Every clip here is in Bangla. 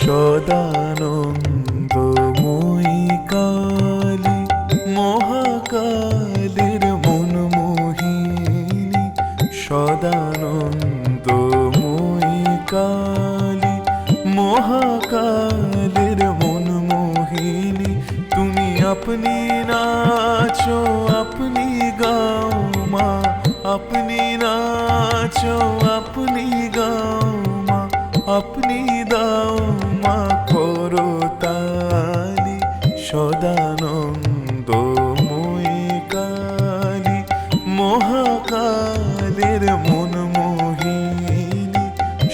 সদানন্দময়ী কালী, মহাকালের মন মোহিনী। সদানন্দময়ী কালী, মহাকালের মন মোহিনী। তুমি আপনি নাচো আপনি গাও মা, আপনি নাচো আপনি গাও মা, আপনি দাও মা করতালি। সদানন্দময়ী কালী, মহাকালের মন মোহিনী।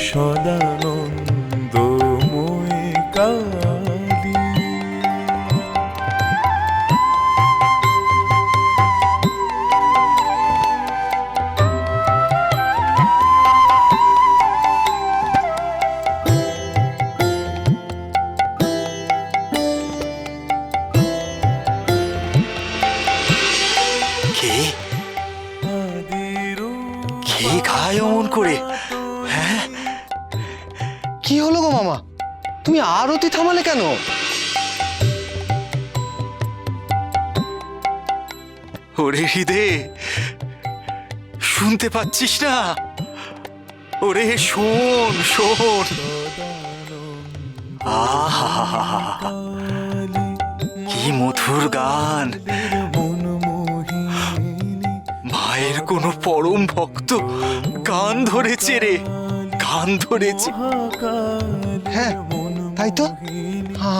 সদানন্দময়ী কালী। কে খায় অমন করে? হ্যাঁ, কি হলো গো মামা, তুমি আরতি থামালে কেন? ওরে হৃদে, শুনতে পাচ্ছিস না? ওরে শোন শোন। আহা, কি মধুর গান! মায়ের কোন পরম ভক্ত গান ধরেছে রে, গান ধরেছে। হ্যাঁ তাই তো,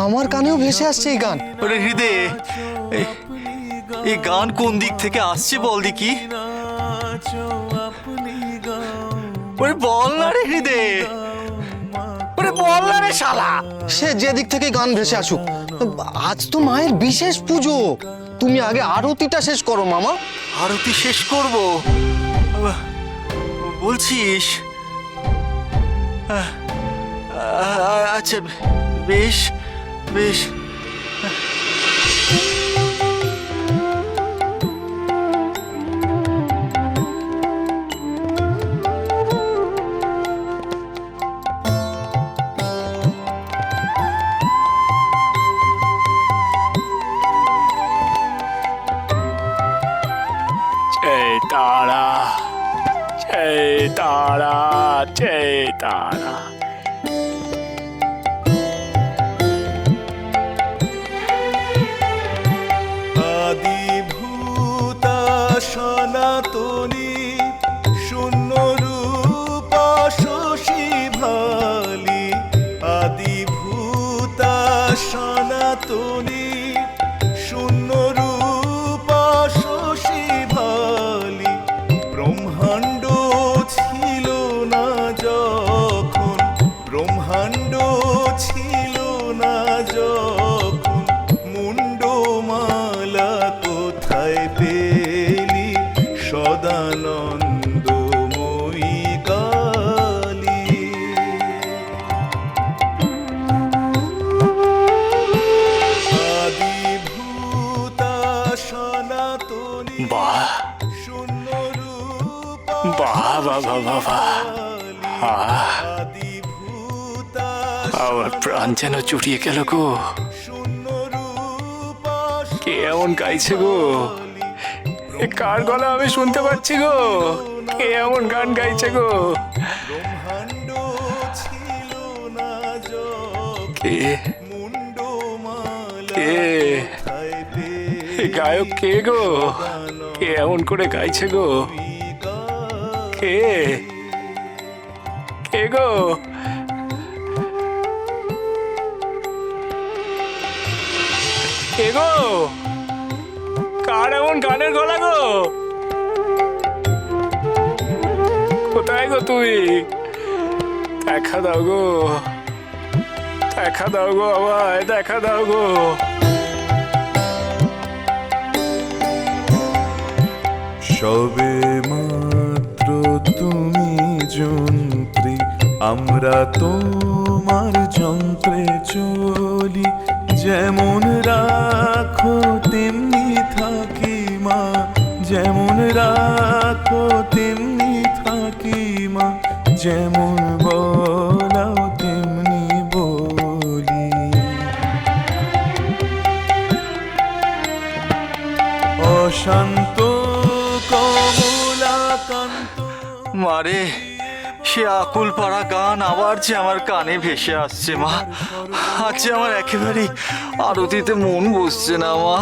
আমার কানেও ভেসে আসছে এই গান। ওরে হৃদে, এই গান কোন দিক থেকে আসছে বল দেখি? ওরে বল না রে হৃদে, ওরে বল না রে শালা। সে যে দিক থেকে গান ভেসে আসুক, আজ তো মায়ের বিশেষ পুজো। তুমি আগে আরতিটা শেষ করো মামা। আরতি শেষ করব বলছিস? আচ্ছা বেশ বেশ। जय तारा, जय तारा, जय तारा। আদিভূতা সনাতনী, শূন্য রূপা শশী ভালি। আদিভূতা সনাতনী, শূন্য রূপা শশী ভালি। ব্রহ্মাণ্ড ছিল না যখন, ব্রহ্মাণ্ড ছিল না যখন, মুন্ডমালা কোথায় পেলি? সদানন্দময়ী কালী। আদিভূতা সনাতনী, বাহ শূন্য রূপা বাহ বাহ বাহ বাহ। আদিভূতা আমার প্রাণ যেন জুড়িয়ে গেল গো। শূন্য রূপা কে এমন গাইছে গো? এ কার গলা আমি শুনতে পাচ্ছি গো? কে এমন গান গাইছে গো? ব্রহ্মাণ্ড ছিল না যখন, কে মুন্ডমালা কে কোথায় পেলি? এ গায়ক কে গো? কে এমন করে গাইছে গো? কে কে গো? কে গো? কার এমন গানের গলা গো? কোথায় গো তুমি? দেখা দাও গো, দেখা দাও গো, আমায় দেখা দাও গো। সবে মাত্র তুমি যন্ত্রী, আমরা তোমার যন্ত্রে চলি। যেমন রাখো তেমনি থাকি মা, যেমন রাখো তেমনি থাকি মা। যেমন বলাও তেমনি বলি। অশান্ত কমলাকান্ত। মারে, সে আকুল পাড়া গান আবার যে আমার কানে ভেসে আসছে মা। আজ যে আমার একেবারেই আরতিতে মন বসছে না মা,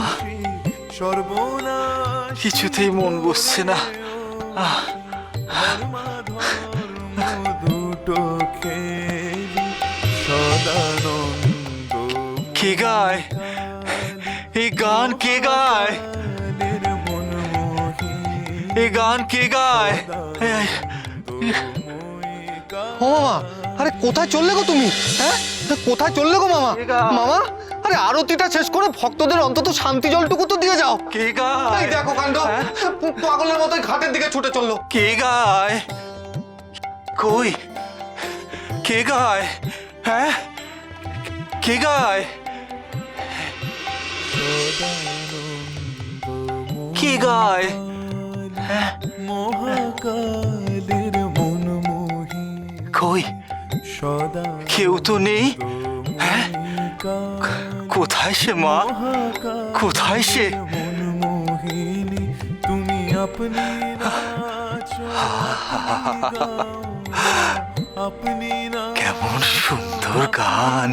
সর্বনাশ কিছুতেই মন বসছে না। দুটো খেলি সদানন্দ। কে গায় এই গান? কে গায় এই গান? কে গায়? ও মামা, আরে কোথায় চললে গো তুমি? হ্যাঁ, কোথায় চললে গো মামা? মামা, আরে আরতিটা শেষ করে ভক্তদের অন্তত শান্তি জলটুকু তো দিয়ে যাও। কে এই গায়? দেখো কাণ্ড, পাগলের মতো ঘাটের দিকে ছুটে চললো। কে গায়? কই? কে গায়? হ্যাঁ, কে গায়? কে গায়? মহাকালের মনমোহী কই? সদা কেউ তো নেই। হ্যাঁ, কোথায় সে মা? কোথায় সে? মনমোহিনী তুমি আপনি নাচো, আপনি নাচো। কেমন সুন্দর গান,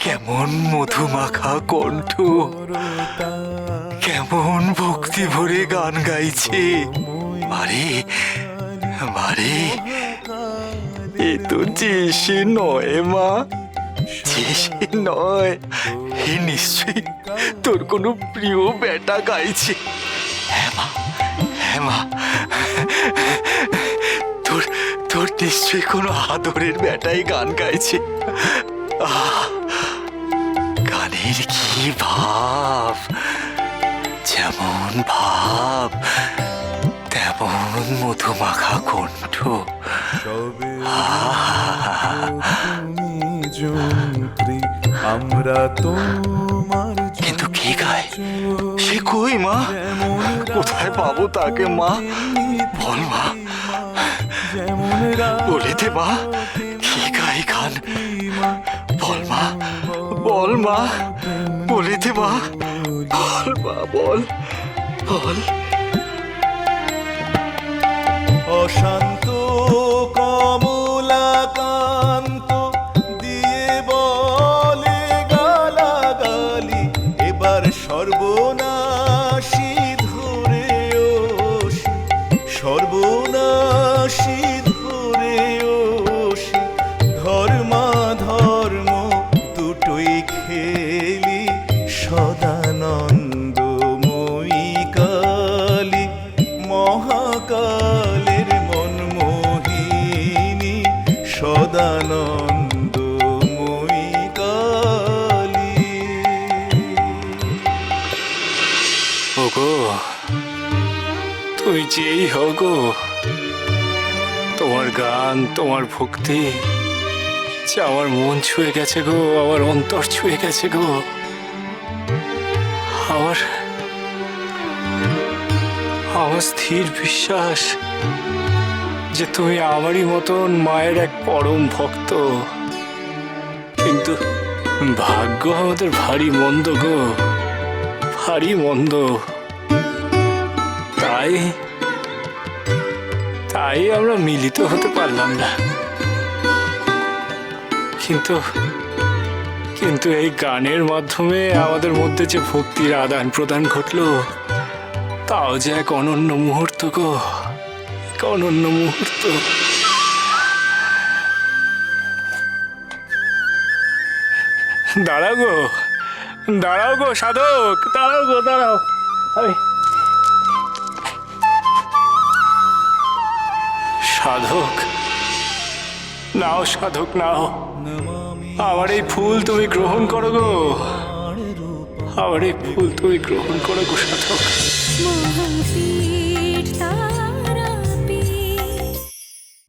কেমন মধুমাখা কণ্ঠ, কেমন ভক্তি ভরে গান গাইছে। মারে মারে, এ তো যে নয় মা, যে নয়। এ নিশ্চয়ই তোর কোনো প্রিয় বেটা গাইছে। হ্যাঁ মা, হ্যাঁ মা, তোর তোর নিশ্চয়ই কোনো আদরের বেটাই গান গাইছে। গানের কি ভাব, যেমন ভাব তেমন মধুমাখা কণ্ঠ। সবে তুমি যন্ত্রী, আমরা তোমার কিন্তু কে গায়? সে কই মা? কোথায় পাবো তাকে মা? বল মা, যেমন বলে দে মা, কে গায় গান? বল মা, বল মা, বলে দে মা, বল মা, বল বল। অশান্ত কমলাকান্ত দিয়ে বলে গালাগালি, এবার সর্বনাশী ধরে ওসি, সর্বনাশী ধরে ওসি। ধর্মাধর্ম দুটোই খেলি সদানন্দময়ী কালী, মহাকালের মনমোহিনী সদানন্দময়ী কালী। ওগো, তুই যেই হগো, তোমার গান, তোমার ভক্তি যে আমার মন ছুঁয়ে গেছে গো, আমার অন্তর ছুঁয়ে গেছে গো। আমার আমার স্থির বিশ্বাস যে তুমি আমারই মতন মায়ের এক পরম ভক্ত। কিন্তু ভাগ্য আমাদের ভারী মন্দ গো, ভারী মন্দ। তাই তাই আমরা মিলিত হতে পারলাম না। কিন্তু কিন্তু এই গানের মাধ্যমে আমাদের মধ্যে যে ভক্তির আদান প্রদান ঘটলো, তাও যে এক অনন্য মুহূর্ত গো, এক অনন্য মুহূর্ত। দাঁড়াও গো, দাঁড়াও গো সাধক, দাঁড়াও গো, দাঁড়াও। সাধক, নাও সাধক, নাও আমার এই ফুল তুমি গ্রহণ করো গো, আমার এই ফুল তুমি গ্রহণ করো গো সাধক। মহাবীর